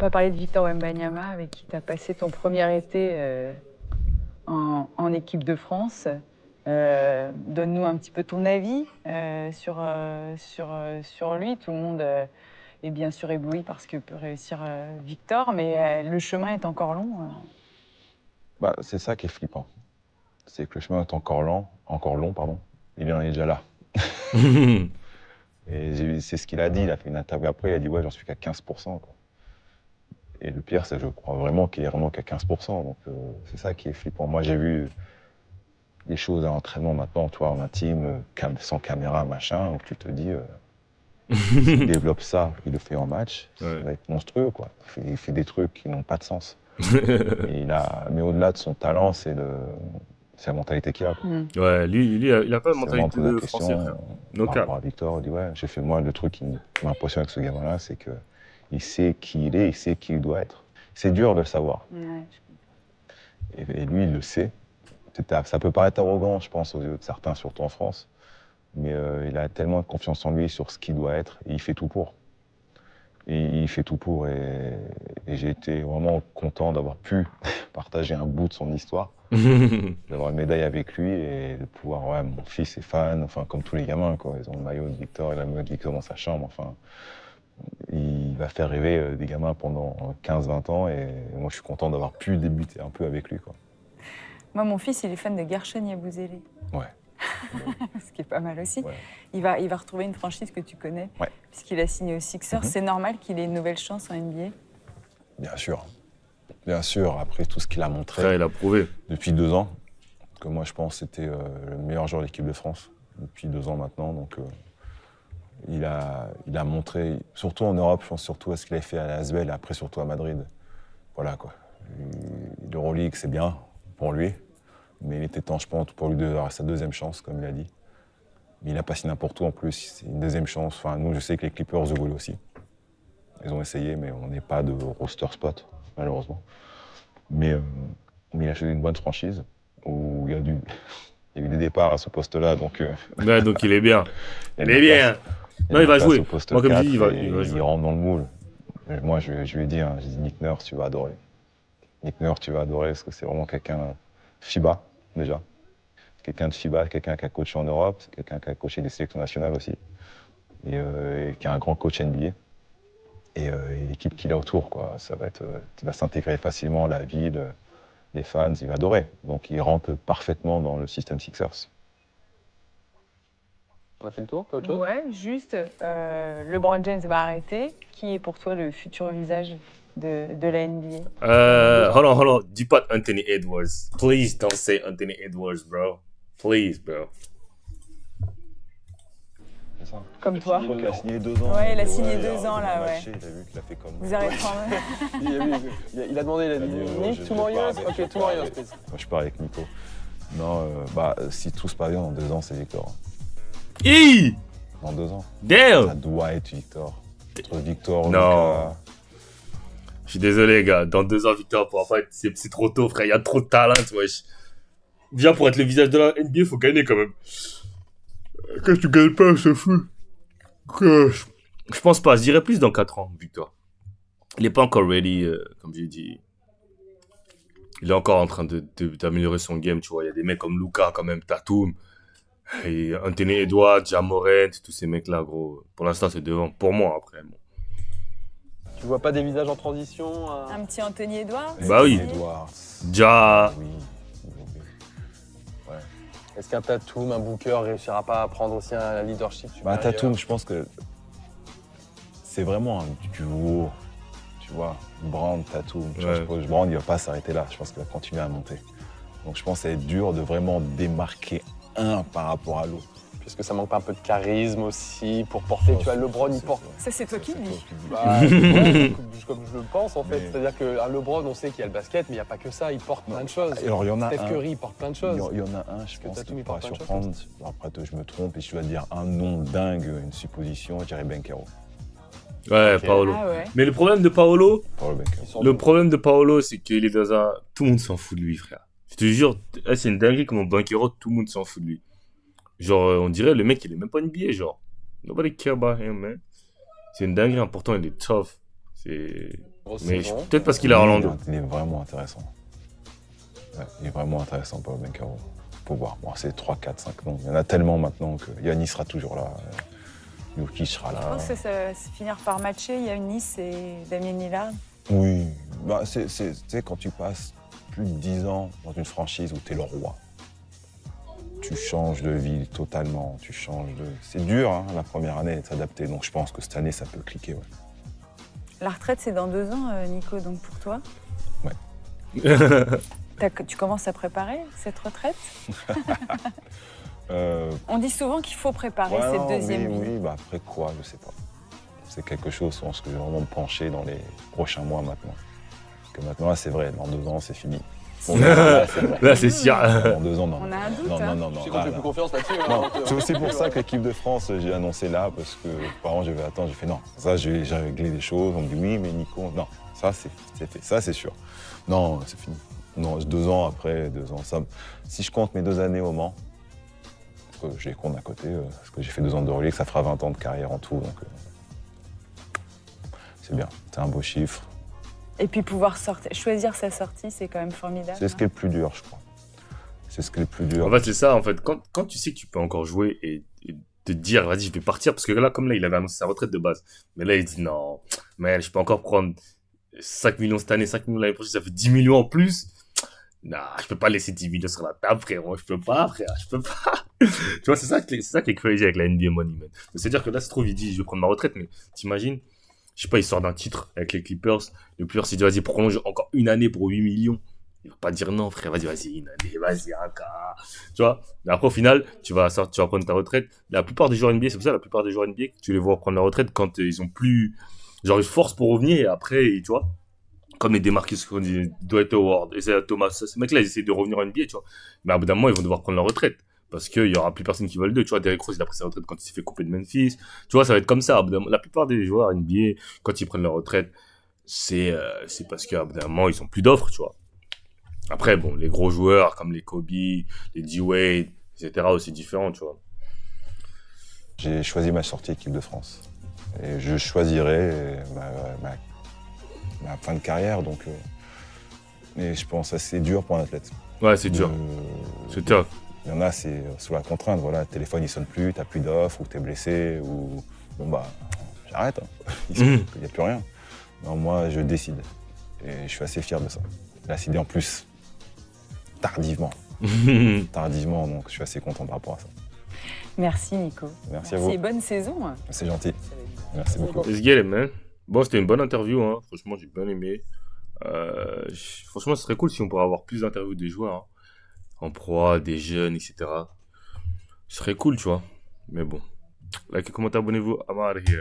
pas parlé de Victor Wembanyama, avec qui tu as passé ton premier été en équipe de France. Donne-nous un petit peu ton avis sur lui. Tout le monde est bien sûr ébloui par ce que peut réussir Victor, mais le chemin est encore long. Bah, c'est ça qui est flippant. C'est que le chemin est encore long, pardon. Il en est déjà là. Et c'est ce qu'il a dit. Il a fait une interview après. Il a dit ouais, j'en suis qu'à 15%. Quoi. Et le pire, c'est que je crois vraiment qu'il est vraiment qu'à 15%. Donc c'est ça qui est flippant. Moi, j'ai vu des choses à l'entraînement maintenant, toi, en intime, sans caméra, machin, où tu te dis, s'il développe ça, il le fait en match, ça va être monstrueux, quoi. Il fait des trucs qui n'ont pas de sens. Mais au-delà de son talent, c'est la mentalité qu'il a. Quoi. Ouais, lui, il a pas de mentalité de français, frère. Par rapport à Victor, il dit ouais, j'ai fait moi, le truc qui m'impressionne avec ce gamin-là, c'est qu'il sait qui il est, il sait qui il doit être. C'est dur de le savoir. Ouais, et lui, il le sait. Ça peut paraître arrogant, je pense, aux yeux de certains, surtout en France, mais il a tellement de confiance en lui sur ce qu'il doit être, et il fait tout pour. Et j'ai été vraiment content d'avoir pu partager un bout de son histoire, d'avoir une médaille avec lui et de pouvoir, ouais, mon fils est fan, enfin, comme tous les gamins, quoi. Ils ont le maillot de Victor et la maillot de Victor dans sa chambre, enfin. Il va faire rêver des gamins pendant 15-20 ans, et moi, je suis content d'avoir pu débuter un peu avec lui, quoi. Moi, mon fils, il est fan de Guerchen Yabusele. Ouais. Ce qui est pas mal aussi. Ouais. Il va retrouver une franchise que tu connais, ouais. puisqu'il a signé aux Sixers. C'est normal qu'il ait une nouvelle chance en NBA? Bien sûr. Bien sûr, après tout ce qu'il a montré. Frère, il a prouvé. Depuis 2 ans, que moi je pense que c'était le meilleur joueur de l'équipe de France, depuis 2 ans maintenant. Donc il a montré, surtout en Europe, je pense surtout à ce qu'il a fait à l'ASBEL et après surtout à Madrid. Voilà quoi. L'Euroleague, c'est bien pour lui. Mais il était temps, je pense, pour lui de avoir sa deuxième chance, comme il a dit. Mais il a pas signé n'importe où en plus, c'est une deuxième chance. Enfin, nous, je sais que les Clippers le voulaient aussi. Ils ont essayé, mais on n'est pas de roster spot, malheureusement. Mais il a choisi une bonne franchise où il y a eu des départs à ce poste-là, donc... Ouais, donc il est bien. Il est bien. Non, il va jouer. Moi, comme je dis, il va jouer. Il rentre dans le moule. Moi, je lui ai dit, j'ai dit, Nick Nurse, tu vas adorer. Nick Nurse, tu vas adorer, parce que c'est vraiment quelqu'un FIBA, déjà. Quelqu'un de FIBA, quelqu'un qui a coaché en Europe, quelqu'un qui a coaché des sélections nationales aussi, et qui a un grand coach NBA. Et l'équipe qu'il a autour, quoi, il va s'intégrer facilement, la ville, les fans, il va adorer. Donc il rentre parfaitement dans le système Sixers. On a fait le tour, pas autre chose? Ouais, juste, LeBron James va arrêter. Qui est pour toi le futur visage de la NBA? Hold on. Dis pas Anthony Edwards. Please don't say Anthony Edwards, bro. Please, bro. C'est ça. Comme toi. Il a signé 2 ans. Ouais, il a signé 2 ans, là, ouais. Il a vu qu'il a fait comme... Vous arrêtez en Il a demandé, il a dit Nick, two more years? Ok, 2 more years, please. Moi, je pars avec Nico. Non, si tout se passe bien, dans 2 ans, c'est Victor. Hi! Dans 2 ans. Damn! Ça doit être Victor. Entre Victor, Non. Lucas... Je suis désolé, gars. Dans 2 ans, Victor pourra pas être... C'est trop tôt, frère. Il y a trop de talent, wesh. Déjà, pour être le visage de la NBA, il faut gagner, quand même. Quand tu gagnes pas, c'est fou. Je pense pas. Je dirais plus dans 4 ans, Victor. Il est pas encore ready, comme j'ai dit. Il est encore en train d'améliorer son game, tu vois. Il y a des mecs comme Luka, quand même, Tatum. Et Anthony Edwards, Ja Morant, tous ces mecs-là, gros. Pour l'instant, c'est devant. Pour moi, après. Bon. Tu vois pas des visages en transition? Un petit Anthony Edwards? Bah oui. Edwards. Ja. Oui. Ouais. Est-ce qu'un Tatum, un Booker réussira pas à prendre aussi un leadership supérieur? Tatum, je pense que c'est vraiment un duo, tu vois. Brown, Tatum. Je pense que Brown, il va pas s'arrêter là. Je pense qu'il va continuer à monter. Donc je pense que ça va être dur de vraiment démarquer un par rapport à l'autre. Parce que ça manque pas un peu de charisme aussi pour porter, tu vois, LeBron, il porte. Ça, c'est toi qui le dis. Bah, ouais, comme je le pense, en fait. C'est-à-dire qu'un LeBron, on sait qu'il y a le basket, mais il n'y a pas que ça, il porte plein de choses. Alors, il y en a Steph un. Curry, il porte plein de choses. Il y en a un, je pense, Tatum, qui il pourra porte plein de surprendre. Après, je me trompe et je dois dire un nom dingue, une supposition, je dirais Banchero. Ouais, Ok. Paolo. Ah ouais. Mais le problème de Paolo, Paolo Banchero. le problème de Paolo, c'est qu'il est dans un... Tout le monde s'en fout de lui, frère. Je te jure, c'est une dinguerie comme Banchero, tout le monde s'en fout de lui. Genre, on dirait le mec, il est même pas NBA, genre. Nobody care about him, man. C'est une dinguerie, important, il est tough. C'est... Grosse Mais saison. peut-être parce qu'il est à Orlando. Il est vraiment intéressant. Ouais, il est vraiment intéressant, Paolo Banchero. Faut voir. Bon, c'est 3, 4, 5 noms. Il y en a tellement maintenant que Yannis sera toujours là. Jokic sera Je là. pense que ça va se finir par matcher. Il y a Nice et Damien Lillard. Oui. Bah, tu sais, quand tu passes plus de 10 ans dans une franchise où tu es le roi, tu changes de vie totalement. C'est dur, hein, la première année, de s'adapter. Donc je pense que cette année, ça peut cliquer. Ouais. La retraite, c'est dans 2 ans, Nico, donc pour toi. Tu commences à préparer cette retraite? On dit souvent qu'il faut préparer ouais, cette non, deuxième vie. Oui, bah après quoi, je sais pas. C'est quelque chose sur ce que je vais vraiment me pencher dans les prochains mois maintenant. Parce que maintenant, là, c'est vrai, dans 2 ans, c'est fini. Bon, là, c'est vrai. Là, c'est sûr. Dans 2 ans, non. On a un doute, Non, hein. non, non. Tu sais là, qu'on fait là. plus confiance là-dessus. Non, hein, donc, c'est aussi pour ça que l'équipe de France, j'ai annoncé là, parce que apparemment, je vais attendre. J'ai fait non, ça, j'ai réglé des choses. On me dit oui, mais Nico, non, ça, c'est fait. Ça, c'est sûr. Non, c'est fini. Non, 2 ans après, 2 ans. Ça, si je compte mes 2 années au Mans, que j'ai compte à côté, parce que j'ai fait 2 ans de Euroleague, ça fera 20 ans de carrière en tout. Donc, c'est bien. C'est un beau chiffre. Et puis pouvoir choisir sa sortie, c'est quand même formidable. C'est ce qui est le plus dur, je crois. C'est ce qui est le plus dur. En fait, c'est ça, en fait. Quand tu sais que tu peux encore jouer et te dire, vas-y, je vais partir, parce que là, comme là, il avait annoncé sa retraite de base. Mais là, il dit, non, mais je peux encore prendre 5 millions cette année, 5 millions l'année prochaine, ça fait 10 millions en plus. Non, je peux pas laisser 10 millions sur la table, frérot. Je peux pas, frère, je peux pas. Tu vois, c'est ça qui est crazy avec la NBA Money, man. C'est-à-dire que là, c'est trop, il dit, je vais prendre ma retraite, mais t'imagines, je sais pas, il sort d'un titre avec les Clippers. Le Clippers, il dit, vas-y, prolonge encore une année pour 8 millions. Il va pas dire non, frère, vas-y, une année, vas-y, encore. Tu vois, mais après, au final, tu vas prendre ta retraite. La plupart des joueurs NBA, c'est pour ça, la plupart des joueurs NBA, tu les vois prendre leur retraite quand ils ont plus, genre, ils se forcent pour revenir et après, tu vois, comme les Demarcus, Dwight Howard, Isaiah Thomas, ces mecs-là, ils essaient de revenir en NBA, tu vois. Mais à bout d'un moment, ils vont devoir prendre leur retraite. Parce qu'il y aura plus personne qui veut d'eux, tu vois. Derrick Rose, il a pris sa retraite quand il s'est fait couper de Memphis. Tu vois, ça va être comme ça. À bout d'un moment, la plupart des joueurs NBA, quand ils prennent leur retraite, c'est parce qu'à bout d'un moment, ils ont plus d'offres, tu vois. Après, bon, les gros joueurs comme les Kobe, les D-Wade, etc., aussi différents, tu vois. J'ai choisi ma sortie équipe de France. Et je choisirai ma fin de carrière. Donc, et je pense que c'est dur pour un athlète. Ouais, c'est dur. C'est tough. Il y en a, c'est sous la contrainte. Voilà, le téléphone, il sonne plus, t'as plus d'offres, ou t'es blessé, ou bon, bah, j'arrête. Hein. Il n'y a plus rien. Non, moi, je décide. Et je suis assez fier de ça. J'ai décidé en plus tardivement. Tardivement, donc je suis assez content par rapport à ça. Merci, Nico. Merci à vous. Et bonne saison. C'est gentil. Merci beaucoup. Let's get it, man. Bon, c'était une bonne interview, hein. Franchement, j'ai bien aimé. Franchement, ce serait cool si on pourrait avoir plus d'interviews des joueurs, hein. En proie, des jeunes, etc. Ce serait cool, tu vois. Mais bon. Likez, commentez, abonnez-vous. I'm out of here.